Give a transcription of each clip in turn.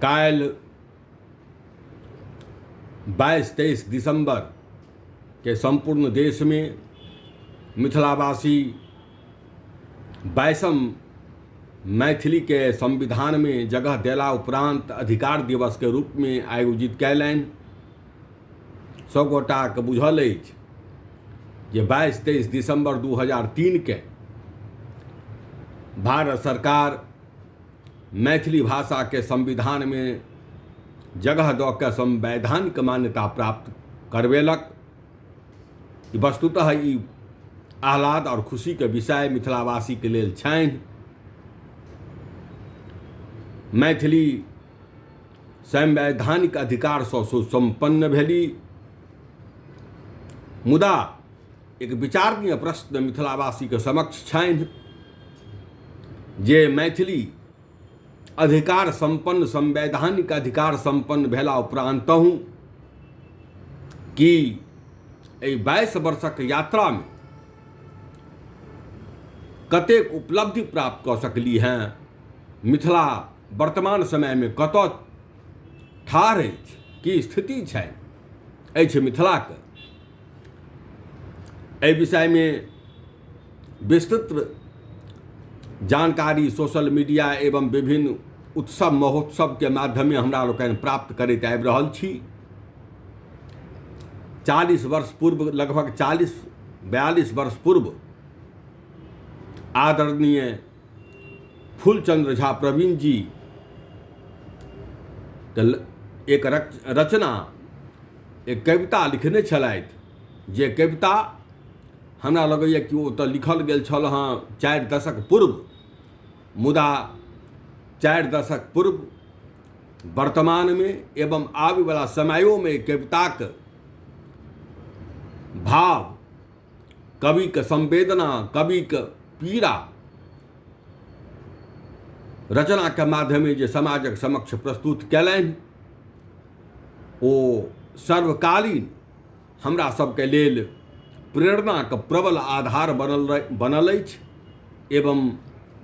काल्हि 22-23 दिसंबर के संपूर्ण देश में मिथिलावासी 22 मैथिली के संविधान में जगह देला उपरांत अधिकार दिवस के रूप में आयोजित कयलनि। सब गोटाक बुझल अछि जे 22-23 दिसंबर 2003 के भारत सरकार मैथिली भाषा के संविधान में जगह दऽ कऽ संवैधानिक मान्यता प्राप्त करवेलक। वस्तुतः ई आह्लाद और खुशी के विषय मिथिलावासी के लेल छनि। मैथिली संवैधानिक अधिकार सँ सुसंपन्न भेली, मुदा एक विचारणीय प्रश्न मिथिलावासी के समक्ष छनि जे मैथिली अधिकार संपन्न संवैधानिक अधिकार संपन्न भेला उपरांतहु कि एहि 22 वर्षक यात्रा में कतेक उपलब्धि प्राप्त कऽ सकली हैं। मिथिला वर्तमान समय में कतऽ ठाढ़ अछि, की स्थिति छनि अछि मिथिलाके, एहि विषय में विस्तृत जानकारी सोशल मीडिया एवं विभिन्न उत्सव महोत्सव के माध्यमे हमरा लोकनि प्राप्त करैत आबि रहल छी। 40 वर्ष पूर्व, लगभग 40-42 वर्ष पूर्व आदरणीय फूलचंद्र झा प्रवीण जी एक रचना, एक कविता लिखने छलथि, जे कविता हमरा लगैए कि ओ तऽ लिखल गेल छल हँ 4 दशक पूर्व, मुदा 4 दशक पूर्व वर्तमान में एवं आबे वाला समयों में कविताक भाव, कवि के संवेदना, कवि के पीड़ा रचना के माध्यमे जे समाजक समक्ष प्रस्तुत कयलनि, ओ सर्वकालीन हमरा सबके लेल प्रेरणा के प्रबल आधार बनल अछि एवं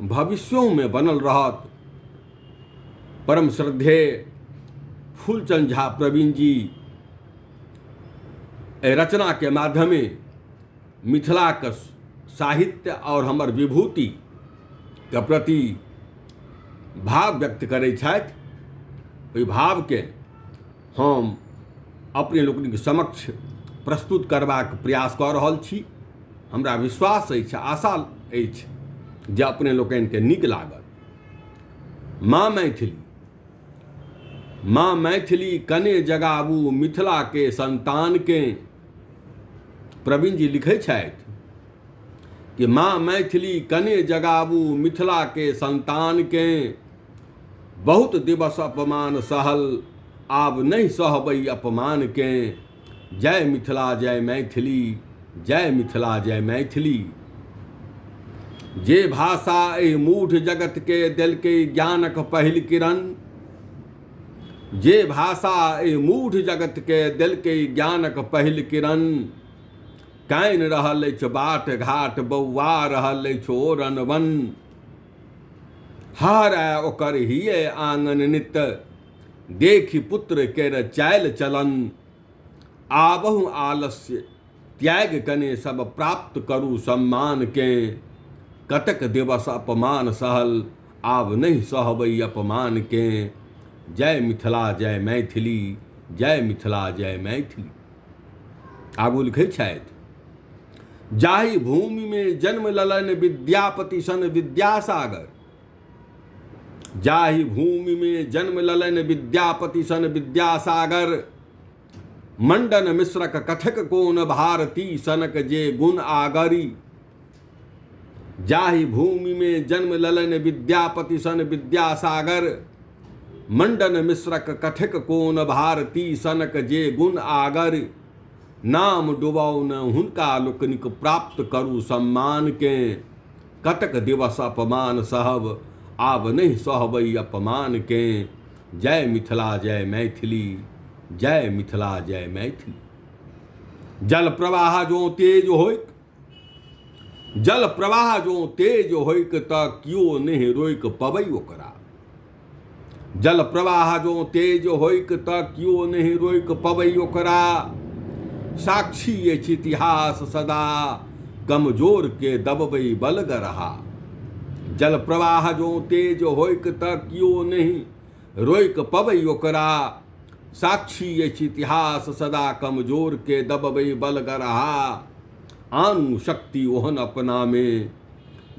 भविष्यों में बनल रहत। परम श्रद्धेय फूलचंद झा प्रवीण जी रचना के माध्यमे मिथिला के साहित्य और हमर विभूति के प्रति भाव व्यक्त करै छथि। ओहि भाव के हम अपने लोकनिक समक्ष प्रस्तुत करबाक प्रयास कऽ रहल छी। हमरा विश्वास अछि, आशा अछि जे अपने लोकनि के नीक लागत। माँ मैथिली कने जगाबू मिथिला के संतान के, प्रवीण जी लिखै छथि कि माँ मैथिली कने जगाबू मिथिला के संतान के, बहुत दिवस अपमान सहल आब नहीं सहबै अपमान के, जय मिथिला जय मैथिली, जय मिथिला जय मैथिली। जे भाषा एहि मूढ़ जगत के देलकै ज्ञानक पहिल किरण, जे भाषा एहि मूढ़ जगत के देलकै ज्ञानक पहिल किरण, काइन रहल अछि बाट घाट बौआ रहल अछि ओ रनवन, हारै ओकर हिये आंगन नित, देखि पुत्र केर चालि चलन, आबहु आलस्य त्याग कने सब प्राप्त करू सम्मान के, कतक दिवस अपमान सहल आब नहीं सहबै अपमान के, जय मिथिला जय मैथिली, जय मिथिला जय मैथिली। आगू लिखै छथि, जाहि भूमि में जन्म ललन विद्यापति सन विद्यासागर, जाहि भूमि में जन्म ललन विद्यापति सन विद्यासागर, मंडन मिश्रक कथक कोन भारती सनक जे गुण आगरी, जाहि भूमि में जन्म ललन विद्यापति सन विद्यासागर, मंडन मिश्रक कथक कोन भारती सनक जे गुण आगर, नाम डुबाउ न हुनका लोकनिक प्राप्त करू सम्मान के, कतक दिवस अपमान सहब आब नहीं सहबै अपमान के, जय मिथिला जय मैथिली, जय मिथिला जय मैथिली। जल प्रवाह जो तेज होइक, जल प्रवाह जो तेज होइक त कियो नहीं रोइक पबै ओकरा, जल प्रवाह जो तेज होइक त क्यों नहीं रोइक पवई ओकरा, साक्षी ये इतिहास सदा कमजोर के दबबई बलग रहा। जल प्रवाह जो तेज होइक त क्यों नहीं रोइक पवई ओकरा, साक्षी ये इतिहास सदा कमजोर के दबबई बलग रहा। आनु शक्ति ओहन अपना में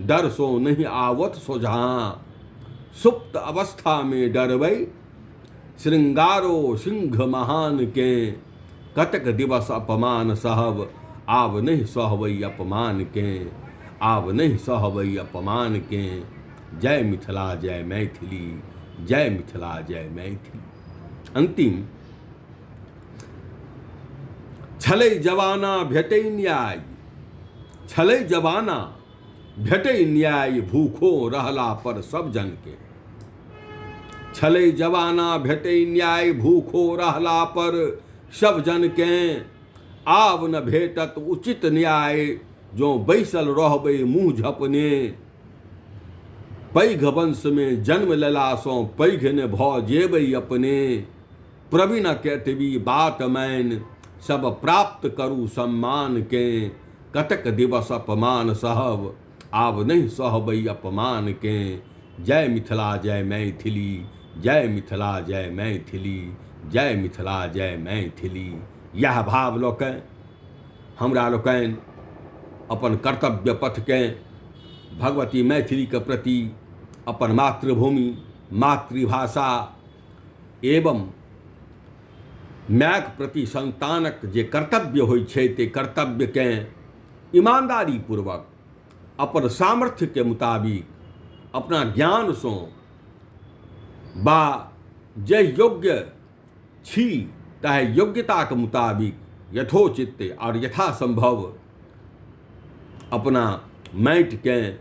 डर सो नहीं आवत सुझा, सुप्त अवस्था में डरवई श्रृंगारो सिंह महान के, कतक दिवस अपमान सहब आव नहीं सहवई अपमान के, आव नहीं सहवई अपमान के। जय मिथिला जय मैथिली, जय मिथिला जय मैथिली। अंतिम, छलै जवाना भेटै न्याय, छलै जवाना भेटै न्याय भूखो रहला पर सब जन के। छलै जवाना भेटै न्याय भूखो रहला पर सब जन के, आब न भेटत उचित न्याय जो बैसल रहबै मुँह झपने। पैघ वंश में जन्म लेला सो पैघ ने भऽ जेबै अपने, प्रवीणक एतबी बात मैन सब प्राप्त करू सम्मान के। कतक दिवस अपमान सहब आब नहीं सहबै अपमान के। जय मिथिला जय मैथिली, जय मिथिला जय मैथिली, जय मिथिला जय मैथिली। यह भाव लऽ कऽ हमरा लोकनि अपन कर्तव्य पथके भगवती मैथिली के प्रति, अपन मातृभूमि मातृभाषा एवं मायक प्रति संतानक जे कर्तव्य होइ छै ते कर्तव्यकेँ ईमानदारी पूर्वक अपन सामर्थ्य के मुताबिक अपना ज्ञान सँ बा जे योग्य छी ताहे योग्यताके मुताबिक यथोचित और यथासंभव अपना माटिकेँ,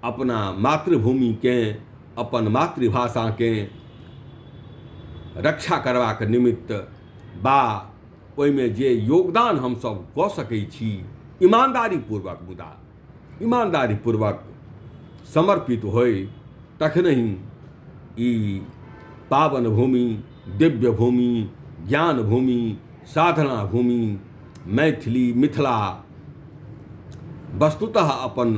अपना मातृभूमिकेँ, अपन मातृभाषाकेँ रक्षा करबाक निमित्त बा ओहिमे जे योगदान हमसभ कऽ सकैत छी ईमानदारीपूर्वक, मुदा ईमानदारीपूर्वक समर्पित होइ, तखनहि ई पावन भूमि, दिव्य भूमि, ज्ञान भूमि, साधना भूमि मैथिली मिथिला वस्तुतः अपन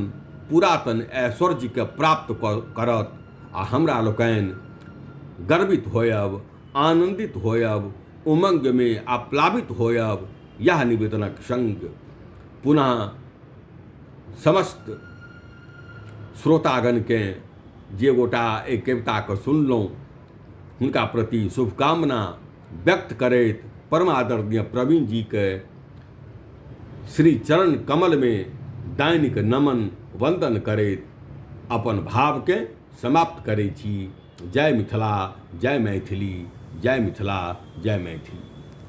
पुरातन ऐश्वर्यके प्राप्त करत आ हमरा लोकनि गर्वित होयब, आनंदित होयब, उमंग में आप्लावित होयब। यह निवेदनक संग पुनः समस्त श्रोतागण के जे गोटा एहि कविताके सुनलहुँ हुनका प्रति शुभकामना व्यक्त करैत परमादरणीय प्रवीण जी के श्री चरण कमल में दैनिक नमन वंदन करैत अपन भाव के समाप्त करै छी। जय मिथिला जय मैथिली, जय मिथिला जय मैथिली।